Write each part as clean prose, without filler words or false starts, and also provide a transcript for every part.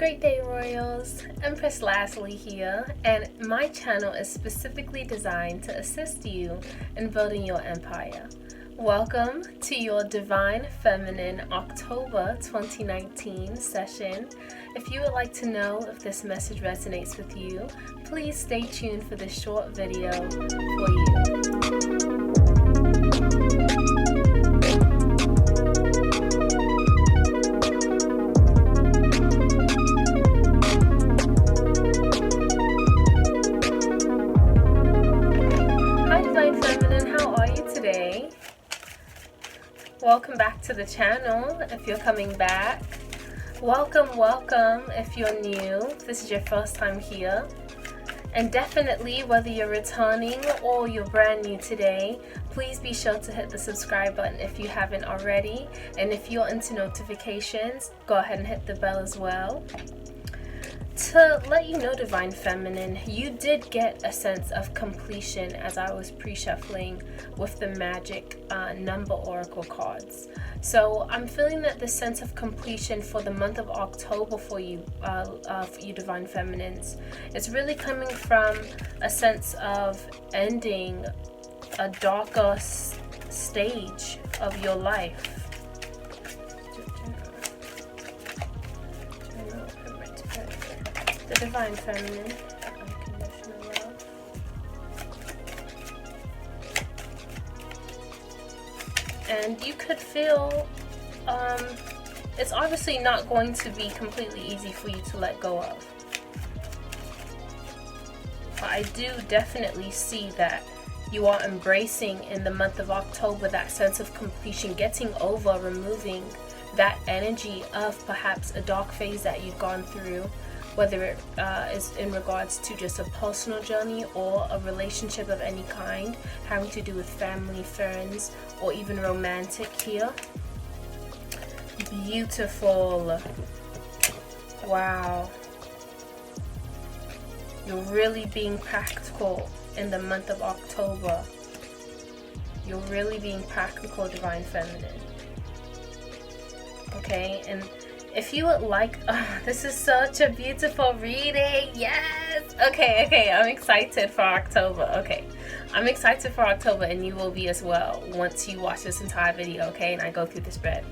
Great day, Royals. Empress Lazuli here, and my channel is specifically designed to assist you in building your empire. Welcome to your Divine Feminine October 2019 session. If you would like to know if this message resonates with you, please stay tuned for this short video for you. Welcome back to the channel. If you're coming back, welcome if you're new, if this is your first time here. And definitely, whether you're returning or you're brand new today, please be sure to hit the subscribe button if you haven't already, and if you're into notifications, go ahead and hit the bell as well. To let you know, Divine Feminine, you did get a sense of completion as I was pre-shuffling with the magic number oracle cards. So I'm feeling that the sense of completion for the month of October for you Divine Feminines, is really coming from a sense of ending a darker stage of your life. The Divine Feminine, unconditional love. And you could feel, it's obviously not going to be completely easy for you to let go of. But I do definitely see that you are embracing in the month of October that sense of completion, getting over, removing that energy of perhaps a dark phase that you've gone through, whether it is in regards to just a personal journey or a relationship of any kind, having to do with family, friends, or even romantic here. Beautiful. Wow. You're really being practical in the month of October. You're really being practical, Divine Feminine. Okay, and if you would like, this is such a beautiful reading. Yes. Okay. I'm excited for October. Okay. I'm excited for October, and you will be as well once you watch this entire video, okay? And I go through the spread.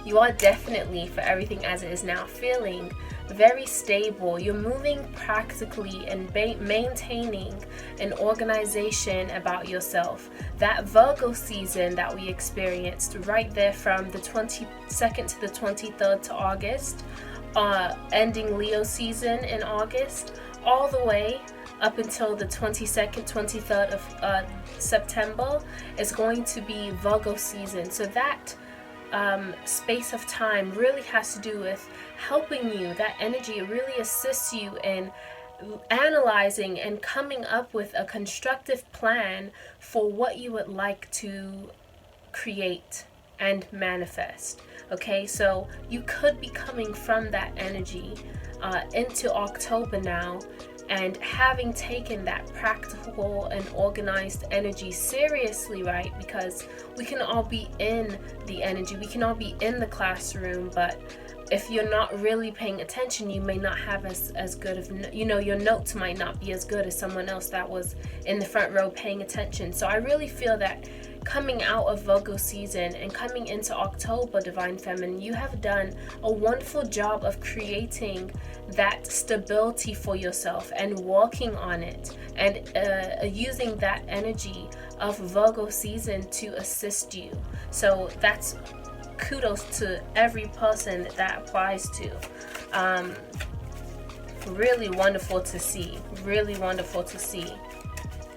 You are definitely, for everything as it is now, feeling very stable. You're moving practically and maintaining an organization about yourself. That Virgo season that we experienced right there from the 22nd to the 23rd to August, ending Leo season in August, all the way up until the 22nd, 23rd of September is going to be Virgo season. So that space of time really has to do with helping you. That energy really assists you in analyzing and coming up with a constructive plan for what you would like to create and manifest. Okay, so you could be coming from that energy into October now, and having taken that practical and organized energy seriously, right? Because we can all be in the energy, we can all be in the classroom, but if you're not really paying attention, you may not have as good of, your notes might not be as good as someone else that was in the front row paying attention. So I really feel that coming out of Virgo season and coming into October, Divine Feminine, you have done a wonderful job of creating that stability for yourself and working on it, and using that energy of Virgo season to assist you. So that's kudos to every person that applies to. Really wonderful to see. Really wonderful to see.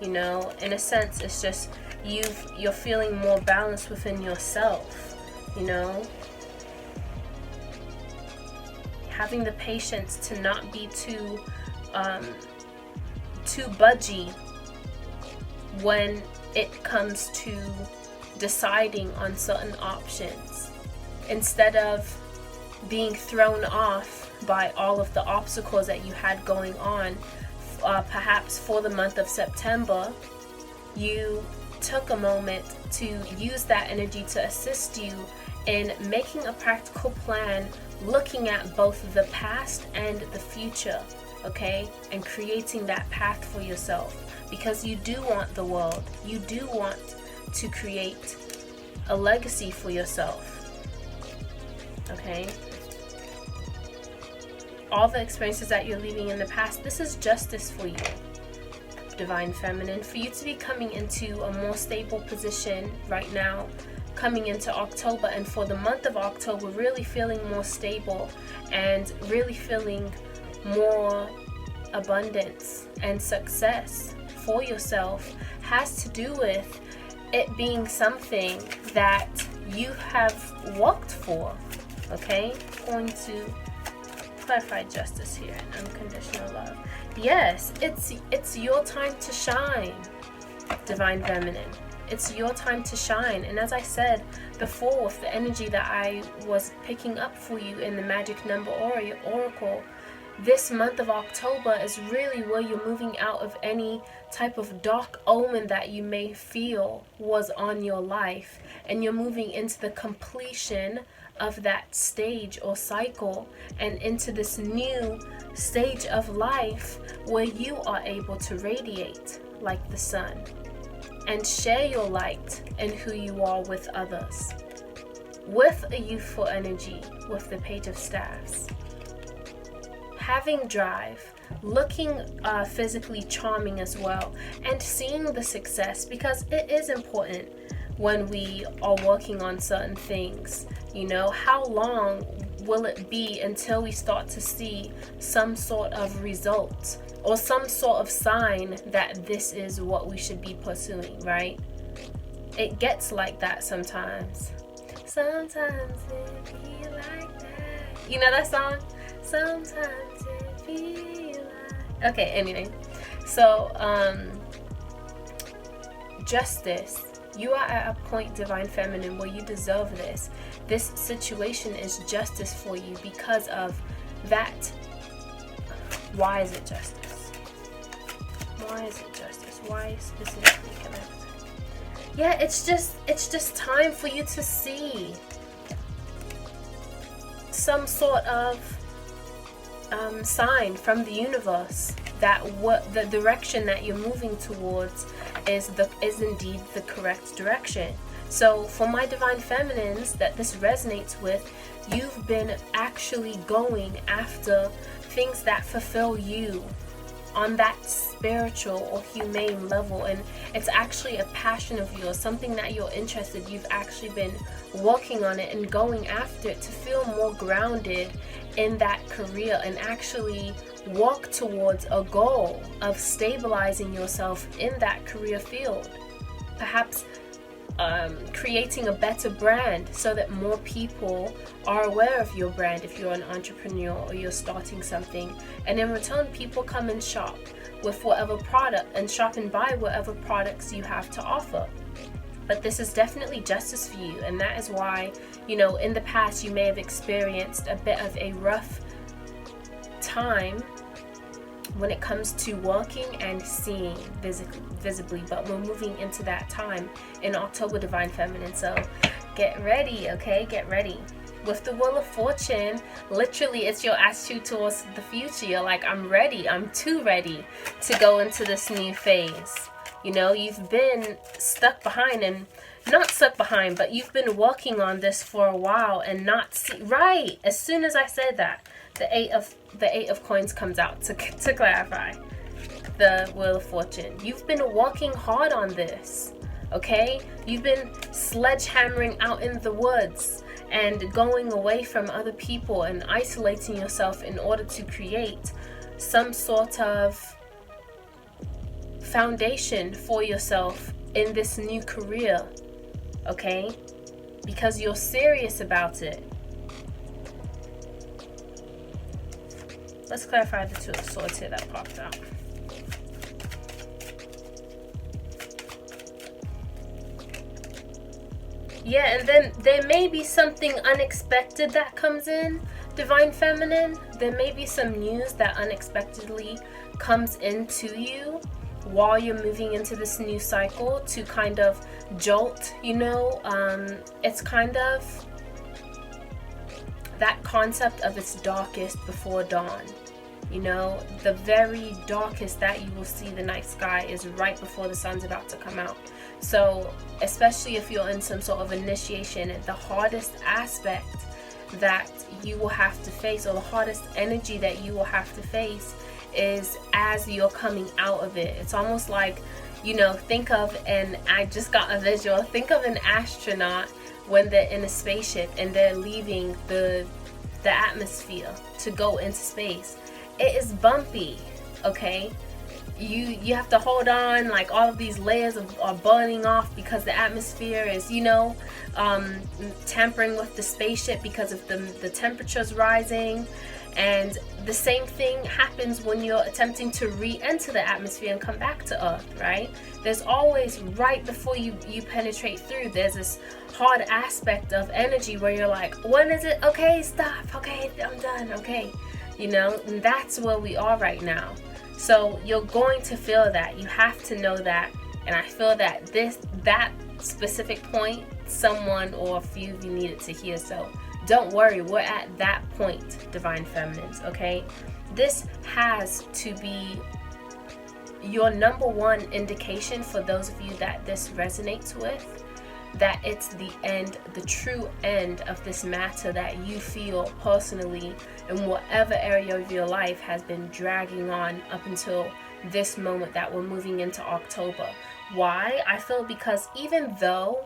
In a sense, it's just you're feeling more balanced within yourself. Having the patience to not be too budgy when it comes to deciding on certain options, instead of being thrown off by all of the obstacles that you had going on. Perhaps for the month of September, you took a moment to use that energy to assist you in making a practical plan, looking at both the past and the future, okay? And creating that path for yourself, because you do want the world. You do want to create a legacy for yourself, okay? All the experiences that you're leaving in the past, this is justice for you, Divine Feminine, for you to be coming into a more stable position right now, coming into October, and for the month of October really feeling more stable and really feeling more abundance and success for yourself, has to do with it being something that you have worked for, okay? Going to clarify justice here and unconditional love. Yes, it's your time to shine, Divine Feminine. It's your time to shine. And as I said before, with the energy that I was picking up for you in the Magic Number Oracle, this month of October is really where you're moving out of any type of dark omen that you may feel was on your life, and you're moving into the completion of that stage or cycle and into this new stage of life where you are able to radiate like the sun and share your light and who you are with others, with a youthful energy, with the Page of Staffs, having drive, looking physically charming as well, and seeing the success, because it is important when we are working on certain things. You know, how long will it be until we start to see some sort of result or some sort of sign that this is what we should be pursuing, right? It gets like that sometimes. Sometimes it be like that. You know that song? Sometimes it be like... Okay, anyway. So, justice. You are at a point, Divine Feminine, where you deserve this. This situation is justice for you because of that. Why is it justice? Why is it justice? Why specifically can I... Yeah, it's just time for you to see some sort of sign from the universe that what the direction that you're moving towards is indeed the correct direction. So for my Divine Feminines that this resonates with, you've been actually going after things that fulfill you on that spiritual or humane level, and it's actually a passion of yours, something that you're interested. You've actually been working on it and going after it to feel more grounded in that career and actually walk towards a goal of stabilizing yourself in that career field. Perhaps creating a better brand so that more people are aware of your brand if you're an entrepreneur or you're starting something, and in return people come and shop with whatever product and shop and buy whatever products you have to offer. But this is definitely justice for you, and that is why, you know, in the past you may have experienced a bit of a rough time when it comes to working and seeing visibly, but we're moving into that time in October, Divine Feminine. So get ready, okay? Get ready. With the Wheel of Fortune, literally it's your attitude towards the future. You're like, I'm ready. I'm too ready to go into this new phase. You know, you've been stuck behind, and not stuck behind, but you've been working on this for a while and not see right. As soon as I said that, the eight of coins comes out to clarify the Wheel of Fortune. You've been working hard on this, okay? You've been sledgehammering out in the woods and going away from other people and isolating yourself in order to create some sort of foundation for yourself in this new career, okay? Because you're serious about it. Let's clarify the Two of Swords here that popped out. Yeah, and then there may be something unexpected that comes in, Divine Feminine. There may be some news that unexpectedly comes into you while you're moving into this new cycle to kind of jolt, you know. It's kind of that concept of its darkest before dawn. You know, the very darkest that you will see the night sky is right before the sun's about to come out. So especially if you're in some sort of initiation, the hardest aspect that you will have to face, or the hardest energy that you will have to face, is as you're coming out of it. It's almost like, you know, think of, and I just got a visual, think of an astronaut when they're in a spaceship and they're leaving the atmosphere to go into space. It is bumpy, okay? You have to hold on, like all of these layers are burning off because the atmosphere is, you know, tampering with the spaceship because of the temperatures rising. And the same thing happens when you're attempting to re-enter the atmosphere and come back to Earth, right? There's always, right before you penetrate through, there's this hard aspect of energy where you're like, when is it? Okay, stop. Okay, I'm done. Okay. You know, and that's where we are right now. So you're going to feel that. You have to know that. And I feel that that specific point, someone or a few of you needed to hear. So don't worry, we're at that point, Divine Feminines, okay? This has to be your number one indication for those of you that this resonates with, that it's the end, the true end of this matter that you feel personally in whatever area of your life has been dragging on up until this moment that we're moving into October. Why? I feel because even though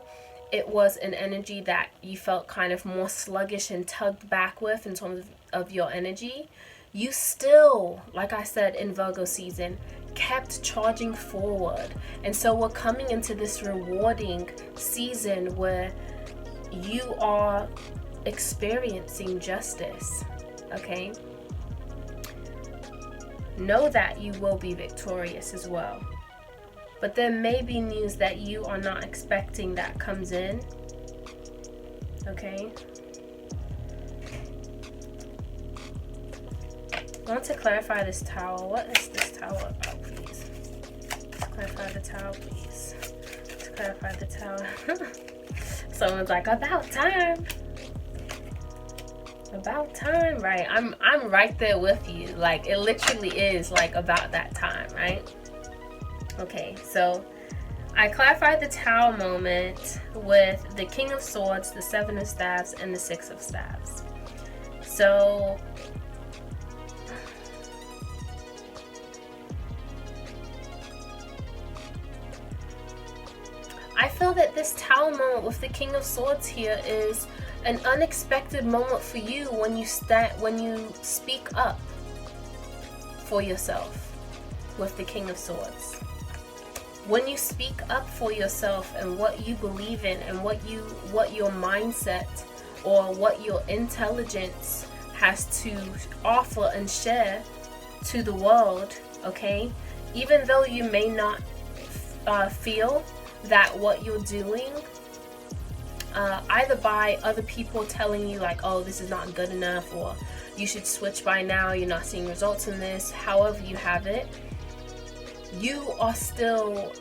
it was an energy that you felt kind of more sluggish and tugged back with in terms of your energy, you still, like I said in Virgo season, kept charging forward. And so we're coming into this rewarding season where you are experiencing justice, okay? Know that you will be victorious as well. But there may be news that you are not expecting that comes in, okay? I want to clarify this tower. What is this tower about, please? Let's clarify the tower, please. Let's clarify the tower. Someone's like, about time. About time, right? I'm right there with you. Like, it literally is like about that time, right? Okay, so I clarified the Tower moment with the King of Swords, the Seven of Staves, and the Six of Staves. So I feel that this Tower moment with the King of Swords here is an unexpected moment for you when you speak up for yourself with the King of Swords. When you speak up for yourself and what you believe in and what your mindset or what your intelligence has to offer and share to the world, okay? Even though you may not feel that what you're doing, either by other people telling you like, oh, this is not good enough, or you should switch by now, you're not seeing results in this, however you have it, you are still,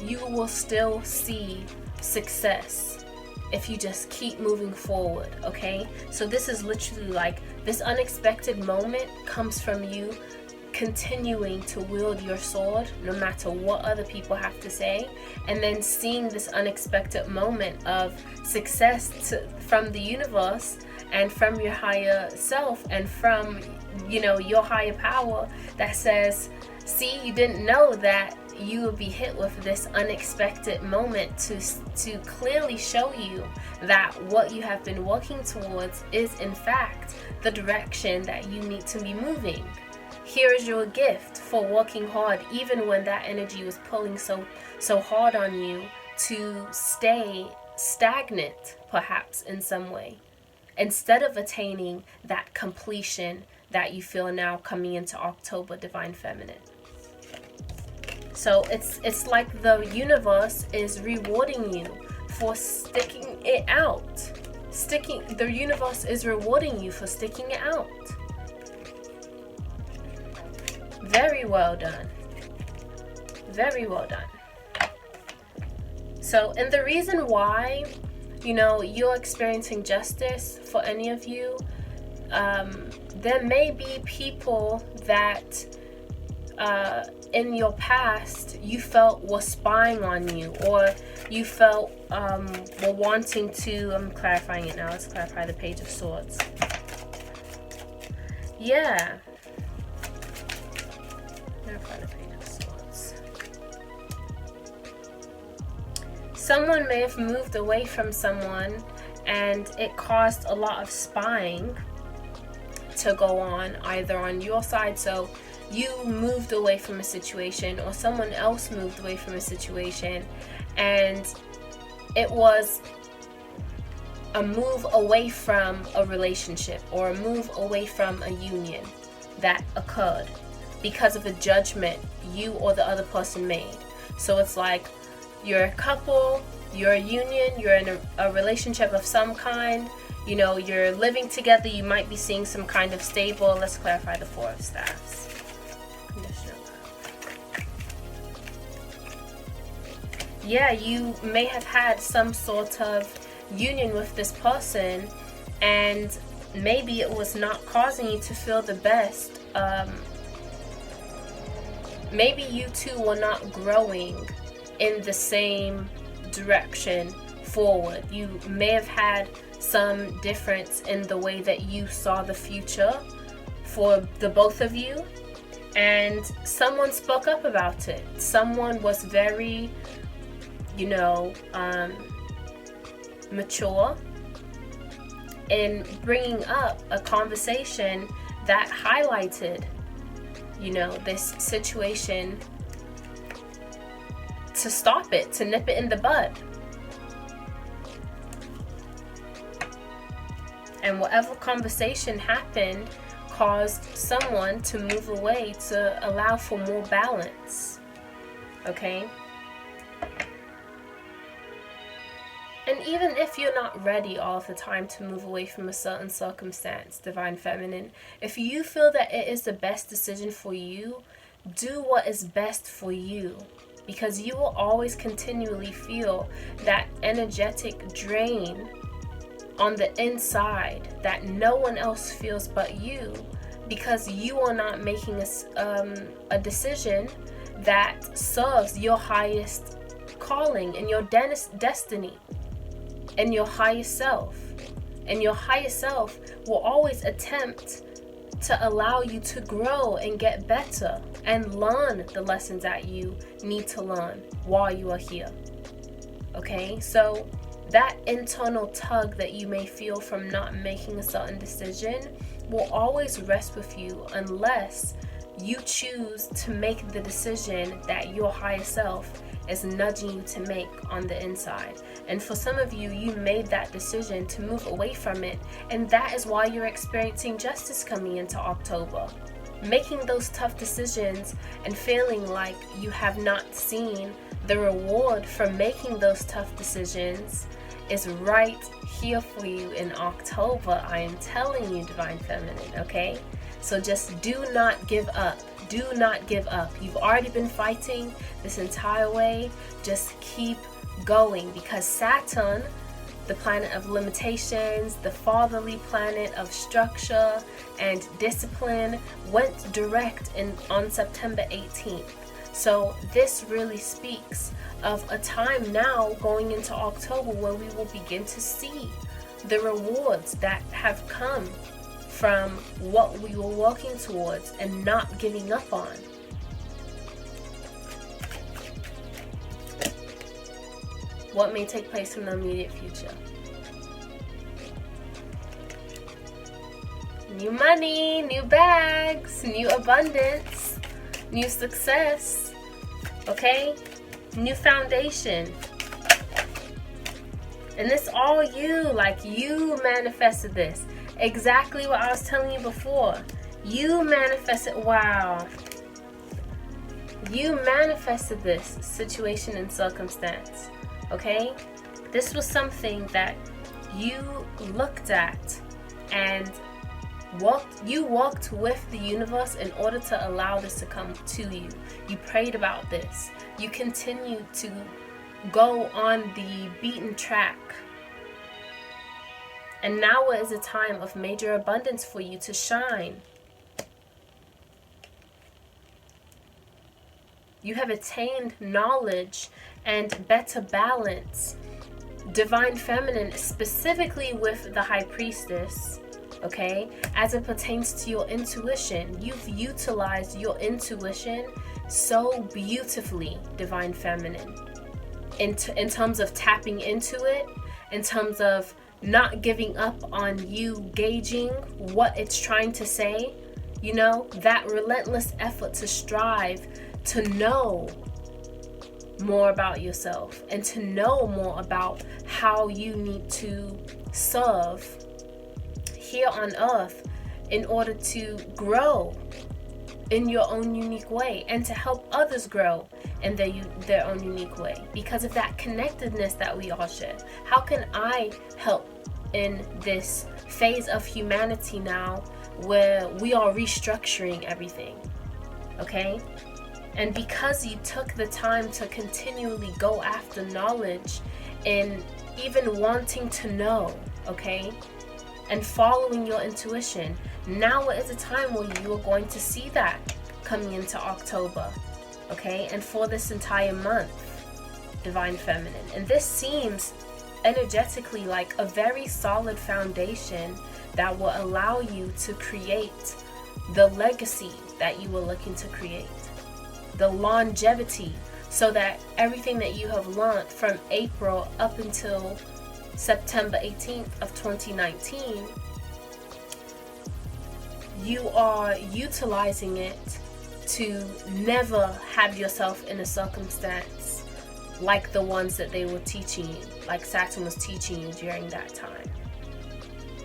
you will still see success if you just keep moving forward, okay? So this is literally like, this unexpected moment comes from you continuing to wield your sword no matter what other people have to say, and then seeing this unexpected moment of success from the universe and from your higher self and from, you know, your higher power that says, see, you didn't know that you will be hit with this unexpected moment to clearly show you that what you have been working towards is in fact the direction that you need to be moving. Here is your gift for working hard even when that energy was pulling so hard on you to stay stagnant, perhaps in some way, instead of attaining that completion that you feel now coming into October, Divine Feminine. So it's like the universe is rewarding you for sticking it out. The universe is rewarding you for sticking it out. Very well done. Very well done. So, and the reason why you know, you're experiencing justice for any of you. There may be people that in your past you felt were spying on you, or you felt were wanting to, I'm clarifying it now, let's clarify the Page of Swords. Yeah. Clarify the Page of Swords. Someone may have moved away from someone and it caused a lot of spying to go on, either on your side, so you moved away from a situation, or someone else moved away from a situation, and it was a move away from a relationship or a move away from a union that occurred because of a judgment you or the other person made. So it's like you're a couple, you're a union, you're in a relationship of some kind, you know, you're living together, you might be seeing some kind of stable, let's clarify the Four of Staffs. Conditional. Yeah, you may have had some sort of union with this person, and maybe it was not causing you to feel the best. Maybe you two were not growing in the same direction forward. You may have had some difference in the way that you saw the future for the both of you, and someone spoke up about it. Someone was very, you know, mature in bringing up a conversation that highlighted, you know, this situation, to stop it, to nip it in the bud. And whatever conversation happened caused someone to move away to allow for more balance. Okay? And even if you're not ready all the time to move away from a certain circumstance, Divine Feminine, if you feel that it is the best decision for you, do what is best for you. Because you will always continually feel that energetic drain on the inside that no one else feels but you, because you are not making a decision that serves your highest calling and your destiny and your highest self. And your highest self will always attempt to allow you to grow and get better and learn the lessons that you need to learn while you are here. Okay, so that internal tug that you may feel from not making a certain decision will always rest with you unless you choose to make the decision that your higher self is nudging you to make on the inside. And for some of you, you made that decision to move away from it, and that is why you're experiencing justice coming into October. Making those tough decisions and feeling like you have not seen the reward for making those tough decisions is right here for you in October. I am telling you, Divine Feminine, okay? So just do not give up. Do not give up. You've already been fighting this entire way. Just keep going, because Saturn, the planet of limitations, the fatherly planet of structure and discipline, went direct on September 18th. So this really speaks of a time now going into October where we will begin to see the rewards that have come from what we were working towards and not giving up on. What may take place in the immediate future? New money, new bags, new abundance, new success, okay? New foundation. And this all you, like you manifested this. Exactly what I was telling you before. You manifested, wow. You manifested this situation and circumstance, okay? This was something that you looked at and you walked with the universe in order to allow this to come to you. You prayed about this. You continued to go on the beaten track And now is a time of major abundance for you to shine. You have attained knowledge and better balance. Divine Feminine, specifically with the High Priestess, okay, as it pertains to your intuition. You've utilized your intuition so beautifully, Divine Feminine, in terms of tapping into it, in terms of not giving up on you gauging what it's trying to say, you know, that relentless effort to strive to know more about yourself and to know more about how you need to serve here on earth in order to grow in your own unique way and to help others grow in their own unique way, because of that connectedness that we all share. How can I help in this phase of humanity now where we are restructuring everything? Okay? And because you took the time to continually go after knowledge and even wanting to know, okay, and following your intuition, now is a time where you are going to see that coming into October, okay, and for this entire month, Divine Feminine. And this seems energetically like a very solid foundation that will allow you to create the legacy that you were looking to create, the longevity, so that everything that you have learned from April up until September 18th of 2019, you are utilizing it to never have yourself in a circumstance like the ones that they were teaching you, like Saturn was teaching you during that time.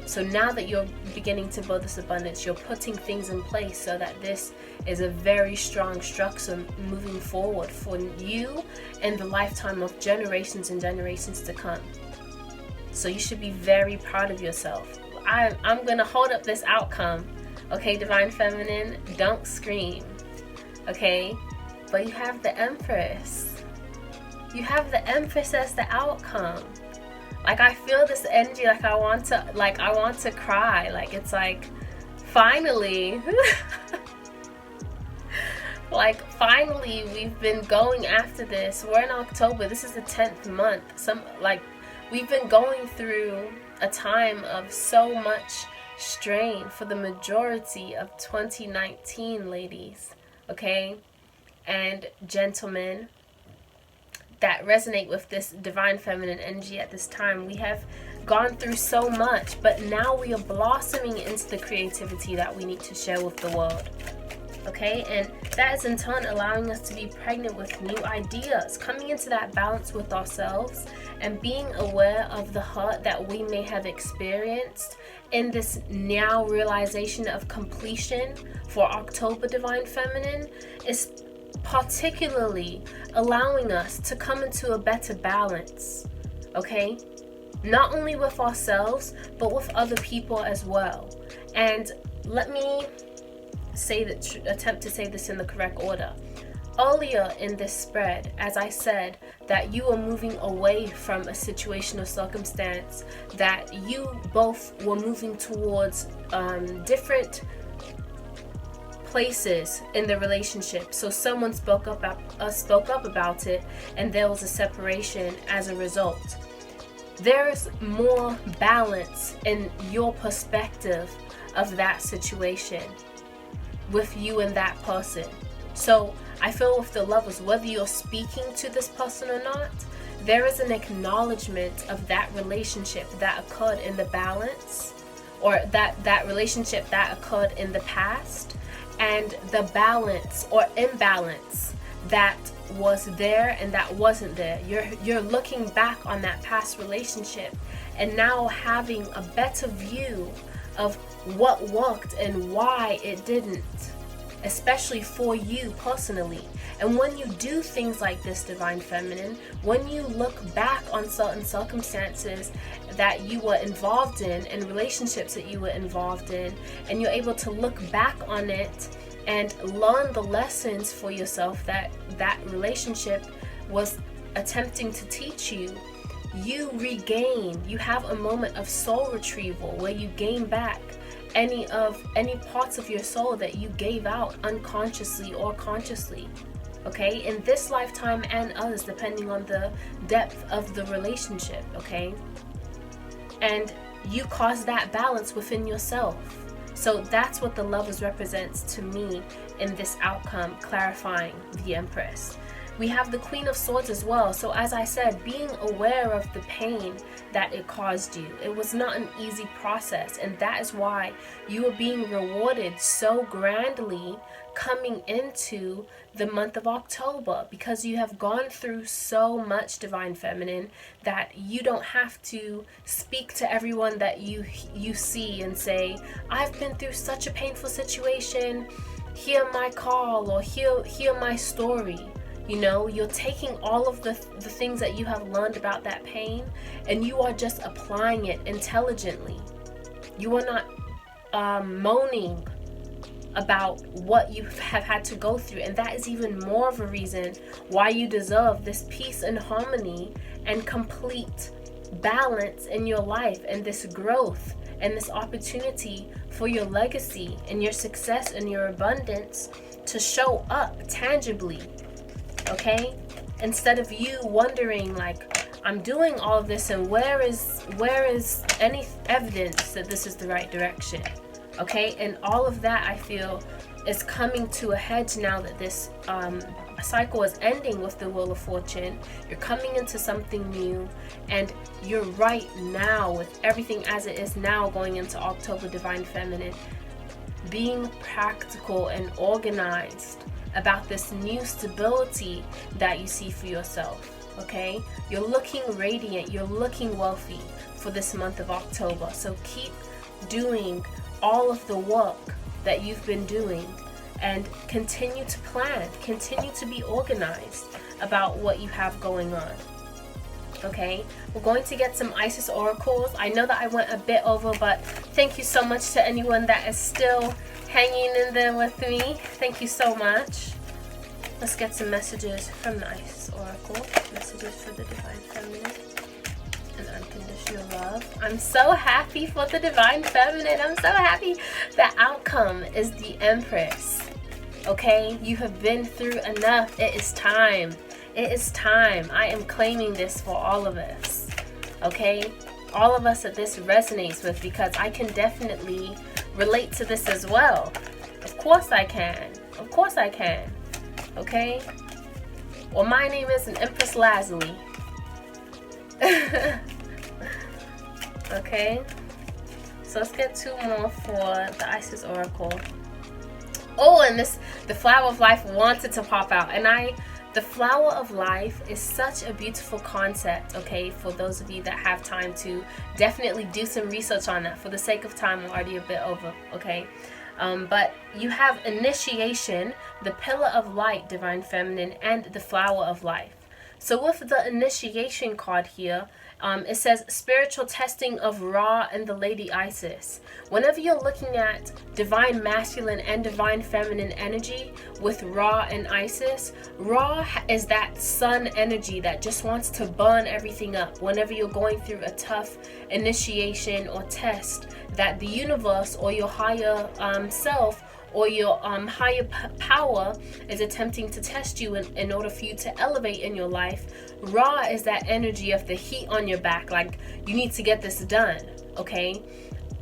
So now that you're beginning to build this abundance, you're putting things in place so that this is a very strong structure moving forward for you and the lifetime of generations and generations to come. So you should be very proud of yourself. I'm going to hold up this outcome. Okay, Divine Feminine, don't scream. Okay? But you have the Empress. You have the Empress as the outcome. Like, I feel this energy, like I want to cry. Like, it's like, finally. Like, finally, we've been going after this. We're in October. This is the 10th month. We've been going through a time of so much strain for the majority of 2019, ladies, okay? And gentlemen that resonate with this Divine Feminine energy at this time. We have gone through so much, but now we are blossoming into the creativity that we need to share with the world. Okay, and that is in turn allowing us to be pregnant with new ideas, coming into that balance with ourselves and being aware of the hurt that we may have experienced in this now realization of completion for October, Divine Feminine, is particularly allowing us to come into a better balance, okay? Not only with ourselves, but with other people as well. And let me attempt to say this in the correct order. Earlier in this spread, as I said, that you are moving away from a situation or circumstance, that you both were moving towards different places in the relationship. So someone spoke up about it, and there was a separation as a result. There's more balance in your perspective of that situation with you and that person. So I feel with the lovers, whether you're speaking to this person or not, there is an acknowledgement of that relationship that occurred in the balance, or that relationship that occurred in the past, and the balance or imbalance that was there and that wasn't there. You're looking back on that past relationship and now having a better view of what worked and why it didn't, especially for you personally. And when you do things like this, Divine Feminine, when you look back on certain circumstances that you were involved in and relationships that you were involved in, and you're able to look back on it and learn the lessons for yourself that that relationship was attempting to teach you, you have a moment of soul retrieval where you gain back any parts of your soul that you gave out unconsciously or consciously. Okay, in this lifetime and others, depending on the depth of the relationship. Okay, and you cause that balance within yourself. So that's what the Lovers represents to me in this outcome, clarifying the Empress. We have the Queen of Swords as well. So as I said, being aware of the pain that it caused you. It was not an easy process, and that is why you are being rewarded so grandly coming into the month of October, because you have gone through so much, Divine Feminine, that you don't have to speak to everyone that you see and say, I've been through such a painful situation, hear my call, or hear my story. You know, you're taking all of the things that you have learned about that pain, and you are just applying it intelligently. You are not moaning about what you have had to go through, and that is even more of a reason why you deserve this peace and harmony and complete balance in your life, and this growth and this opportunity for your legacy and your success and your abundance to show up tangibly. Okay, instead of you wondering like, I'm doing all of this and where is any evidence that this is the right direction. Okay, and all of that, I feel, is coming to a head now that this cycle is ending with the Wheel of Fortune. You're coming into something new, and you're right now with everything as it is now going into October, Divine Feminine, being practical and organized about this new stability that you see for yourself. Okay, you're looking radiant, you're looking wealthy for this month of October. So keep doing all of the work that you've been doing, and continue to plan, continue to be organized about what you have going on. Okay, we're going to get some Isis oracles. I know that I went a bit over, but thank you so much to anyone that is still hanging in there with me. Thank you so much. Let's get some messages from the Isis oracle. Messages for the Divine Feminine and unconditional love. I'm so happy for the Divine Feminine. I'm so happy. The outcome is the Empress. Okay, you have been through enough. It is time. It is time. I am claiming this for all of us. Okay, all of us that this resonates with, because I can definitely relate to this as well. Of course I can. Of course I can. Okay. Well, my name is Empress Lazuli. Okay, so let's get two more for the Isis oracle. Oh, and the flower of life wanted to pop out, and the flower of life is such a beautiful concept. Okay, for those of you that have time to definitely do some research on that. For the sake of time, we're already a bit over. Okay, but you have initiation, the pillar of light, Divine Feminine, and the flower of life. So with the initiation card here, it says spiritual testing of Ra and the Lady Isis. Whenever you're looking at divine masculine and divine feminine energy with Ra and Isis, Ra is that sun energy that just wants to burn everything up. Whenever you're going through a tough initiation or test that the universe or your higher self or your higher power is attempting to test you in order for you to elevate in your life, Ra is that energy of the heat on your back, like you need to get this done. Okay,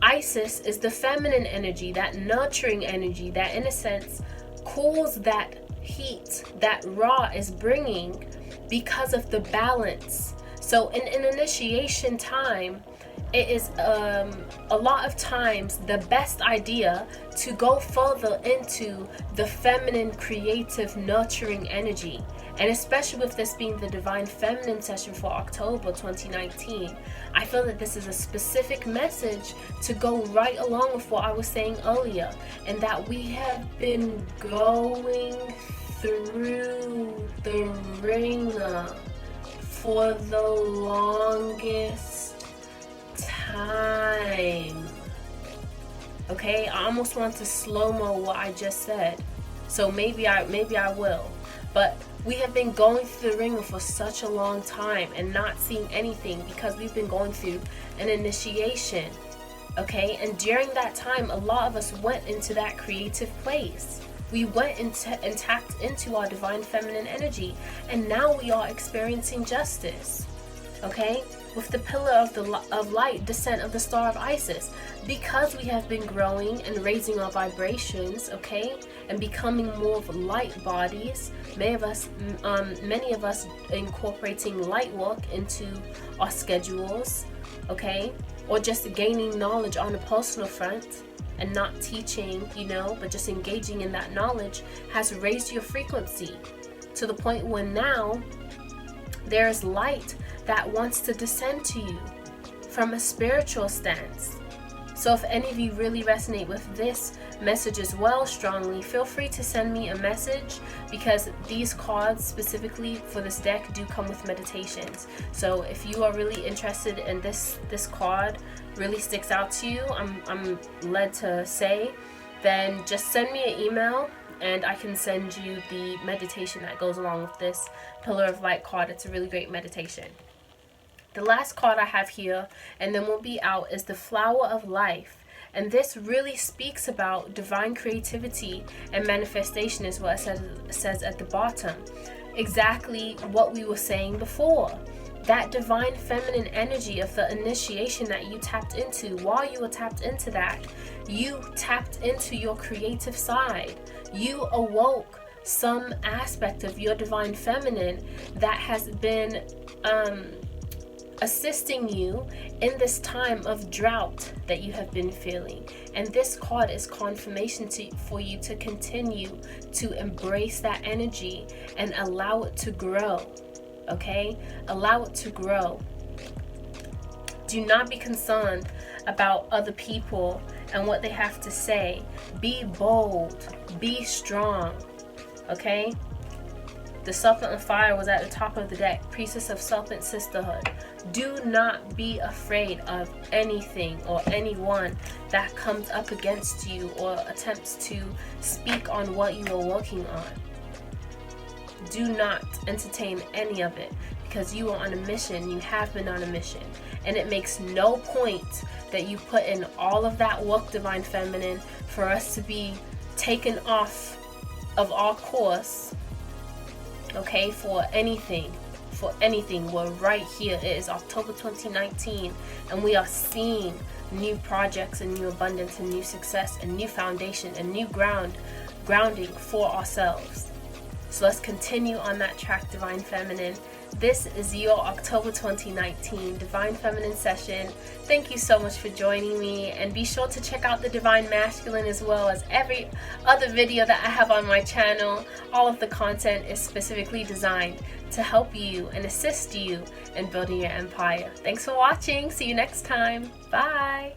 Isis is the feminine energy, that nurturing energy that in a sense cools that heat that Ra is bringing because of the balance. So in an initiation time, it is a lot of times the best idea to go further into the feminine, creative, nurturing energy. And especially with this being the Divine Feminine session for October 2019, I feel that this is a specific message to go right along with what I was saying earlier, and that we have been going through the ringer for the longest time. Okay, I almost want to slow-mo what I just said, so maybe I will. But We have been going through the ringer for such a long time and not seeing anything because we've been going through an initiation. Okay, and during that time, a lot of us went into that creative place. We went into and tapped into our divine feminine energy, and now we are experiencing justice. Okay, with the pillar of light, descent of the star of Isis, because we have been growing and raising our vibrations, okay, and becoming more of light bodies. Many of us incorporating light work into our schedules, okay, or just gaining knowledge on a personal front and not teaching, but just engaging in that knowledge has raised your frequency to the point where now there's light that wants to descend to you from a spiritual stance. So if any of you really resonate with this message as well strongly, feel free to send me a message, because these cards specifically for this deck do come with meditations. So if you are really interested in this card really sticks out to you, I'm led to say, then just send me an email and I can send you the meditation that goes along with this Pillar of Light card. It's a really great meditation. The last card I have here, and then we'll be out, is the Flower of Life. And this really speaks about divine creativity and manifestation, is what it says at the bottom. Exactly what we were saying before. That divine feminine energy of the initiation that you tapped into, while you were tapped into that, you tapped into your creative side. You awoke some aspect of your divine feminine that has been assisting you in this time of drought that you have been feeling. And this card is confirmation for you to continue to embrace that energy and allow it to grow. Okay? Allow it to grow. Do not be concerned about other people and what they have to say. Be bold. Be strong. Okay? The Serpent of Fire was at the top of the deck. Priestess of Serpent Sisterhood. Do not be afraid of anything or anyone that comes up against you or attempts to speak on what you are working on. Do not entertain any of it, because you are on a mission. You have been on a mission. And it makes no point that you put in all of that work, Divine Feminine, for us to be taken off of our course, okay, for anything. We're right here. It is October 2019, and we are seeing new projects and new abundance and new success and new foundation and new grounding for ourselves. So let's continue on that track, Divine Feminine. This is your October 2019 Divine Feminine session. Thank you so much for joining me, and be sure to check out the Divine Masculine as well as every other video that I have on my channel. All of the content is specifically designed to help you and assist you in building your empire. Thanks for watching. See you next time. Bye.